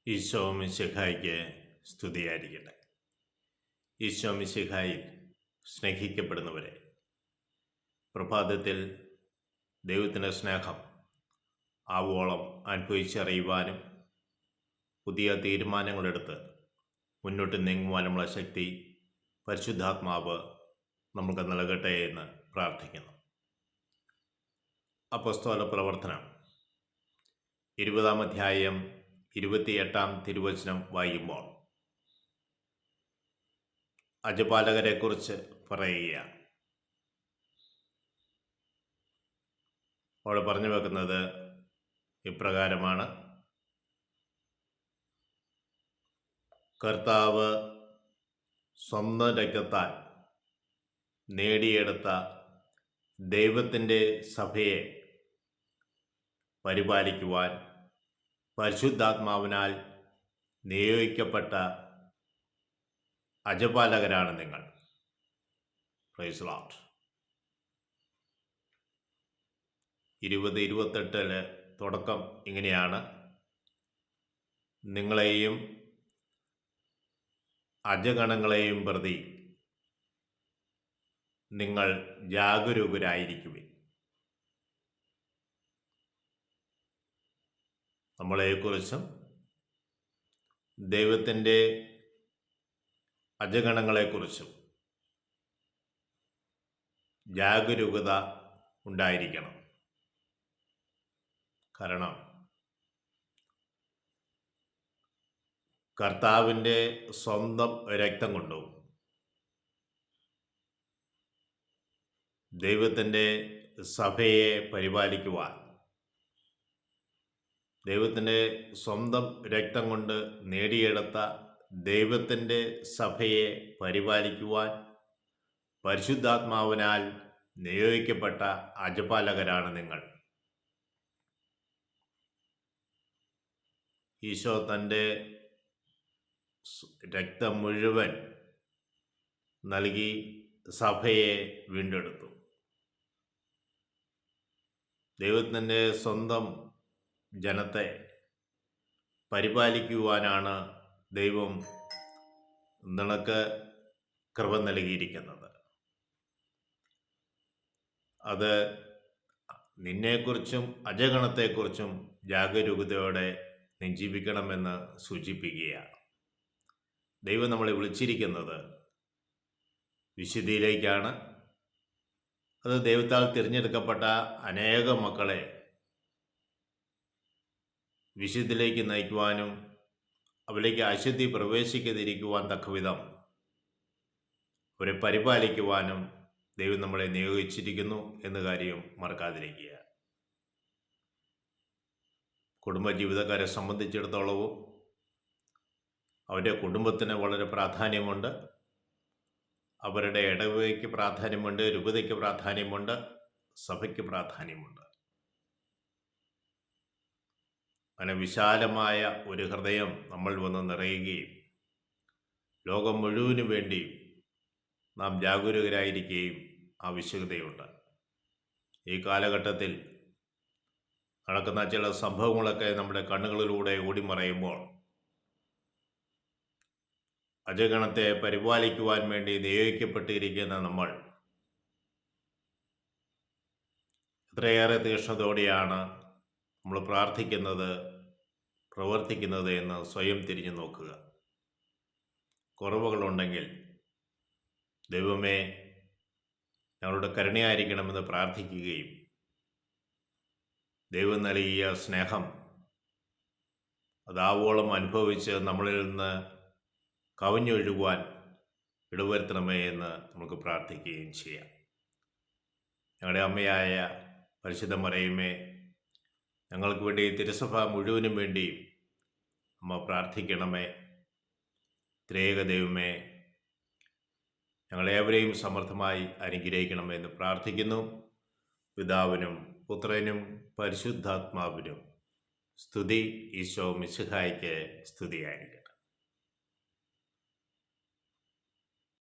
ഈശോ മിശിഹായ്ക്ക് സ്തുതിയായിരിക്കട്ടെ. ഈശോ മിശിഹായിൽ സ്നേഹിക്കപ്പെടുന്നവരെ, പ്രഭാതത്തിൽ ദൈവത്തിൻ്റെ സ്നേഹം ആവോളം അനുഭവിച്ചറിയുവാനും പുതിയ തീരുമാനങ്ങളെടുത്ത് മുന്നോട്ട് നീങ്ങുവാനുമുള്ള ശക്തി പരിശുദ്ധാത്മാവ് നമുക്ക് നൽകട്ടെ എന്ന് പ്രാർത്ഥിക്കുന്നു. അപ്പോസ്തല പ്രവർത്തനം 20-ാം അധ്യായം 28-ാം തിരുവചനം വായിക്കുമ്പോൾ അജപാലകരെക്കുറിച്ച് പറയുകയാണ്. അവിടെ പറഞ്ഞു വെക്കുന്നത് ഇപ്രകാരമാണ്: കർത്താവ് സ്വന്തം രക്തത്താൽ നേടിയെടുത്ത ദൈവത്തിൻ്റെ സഭയെ പരിപാലിക്കുവാൻ പരിശുദ്ധാത്മാവിനാൽ നിയോഗിക്കപ്പെട്ട അജപാലകരാണ് നിങ്ങൾ. Praise Lord. 20-28 തുടക്കം ഇങ്ങനെയാണ്: നിങ്ങളെയും അജഗണങ്ങളെയും പ്രതി നിങ്ങൾ ജാഗരൂകരായിരിക്കുവിൻ. നമ്മളെക്കുറിച്ചും ദൈവത്തിൻ്റെ അജഗണങ്ങളെക്കുറിച്ചും ജാഗരൂകത ഉണ്ടായിരിക്കണം. കാരണം കർത്താവിൻ്റെ സ്വന്തം രക്തം കൊണ്ടും ദൈവത്തിൻ്റെ സഭയെ പരിപാലിക്കുവാൻ, ദൈവത്തിൻ്റെ സ്വന്തം രക്തം കൊണ്ട് നേടിയെടുത്ത ദൈവത്തിൻ്റെ സഭയെ പരിപാലിക്കുവാൻ പരിശുദ്ധാത്മാവിനാൽ നിയോഗിക്കപ്പെട്ട അജപാലകരാണ് നിങ്ങൾ. ഈശോ തൻ്റെ രക്തം മുഴുവൻ നൽകി സഭയെ വീണ്ടെടുത്തു. ദൈവത്തിൻ്റെ സ്വന്തം ജനത്തെ പരിപാലിക്കുവാനാണ് ദൈവം നിനക്ക് കൃപ നൽകിയിരിക്കുന്നത്. അത് നിന്നെക്കുറിച്ചും അജഗണത്തെക്കുറിച്ചും ജാഗരൂകതയോടെ നീ ജീവിക്കണമെന്ന് സൂചിപ്പിക്കുകയാണ്. ദൈവം നമ്മളെ വിളിച്ചിരിക്കുന്നത് വിശുദ്ധിയിലേക്കാണ്. അത് ദൈവത്താൽ തിരഞ്ഞെടുക്കപ്പെട്ട അനേകം മക്കളെ വിശുദ്ധിയിലേക്ക് നയിക്കുവാനും അവരിലേക്ക് അശുദ്ധി പ്രവേശിക്കാതിരിക്കുവാൻ തക്കവിധം അവരെ പരിപാലിക്കുവാനും ദൈവം നമ്മളെ നിയോഗിച്ചിരിക്കുന്നു എന്ന കാര്യം മറക്കാതിരിക്കുക. കുടുംബജീവിതക്കാരെ സംബന്ധിച്ചിടത്തോളവും അവരുടെ കുടുംബത്തിന് വളരെ പ്രാധാന്യമുണ്ട്. അവരുടെ ഇടവകയ്ക്ക് പ്രാധാന്യമുണ്ട്, രൂപതയ്ക്ക് പ്രാധാന്യമുണ്ട്, സഭയ്ക്ക് പ്രാധാന്യമുണ്ട്. അങ്ങനെ വിശാലമായ ഒരു ഹൃദയം നമ്മൾ വന്ന് നിറയുകയും ലോകം മുഴുവനു വേണ്ടി നാം ജാഗരൂകരായിരിക്കുകയും ആവശ്യകതയുണ്ട്. ഈ കാലഘട്ടത്തിൽ നടക്കുന്ന ചില സംഭവങ്ങളൊക്കെ നമ്മുടെ കണ്ണുകളിലൂടെ ഓടിമറയുമ്പോൾ അജഗണത്തെ പരിപാലിക്കുവാൻ വേണ്ടി നിയോഗിക്കപ്പെട്ടിരിക്കുന്ന നമ്മൾ എത്രയേറെ തീക്ഷ്ണതയോടെയാണ് നമ്മൾ പ്രാർത്ഥിക്കുന്നത്, പ്രവർത്തിക്കുന്നത് എന്ന് സ്വയം തിരിഞ്ഞു നോക്കുക. കുറവുകളുണ്ടെങ്കിൽ ദൈവമേ ഞങ്ങളുടെ കരുണയായിരിക്കണമെന്ന് പ്രാർത്ഥിക്കുകയും ദൈവം നൽകിയ സ്നേഹം അതാവോളം അനുഭവിച്ച് നമ്മളിൽ നിന്ന് കവിഞ്ഞൊഴുകുവാൻ ഇടവരുത്തണമേ എന്ന് നമുക്ക് പ്രാർത്ഥിക്കുകയും ചെയ്യാം. ഞങ്ങളുടെ അമ്മയായ പരിശുദ്ധ മറിയമേ, ഞങ്ങൾക്ക് വേണ്ടി തിരുസഭ മുഴുവനും വേണ്ടി അമ്മ പ്രാർത്ഥിക്കണമേ. ത്രിയേക ദൈവമേ, ഞങ്ങളേവരെയും സമർത്ഥമായി അനുഗ്രഹിക്കണമെന്ന് പ്രാർത്ഥിക്കുന്നു. പിതാവിനും പുത്രനും പരിശുദ്ധാത്മാവിനും സ്തുതി. ഈശോ മിശിഹായ്ക്ക് സ്തുതിയായിരിക്കും.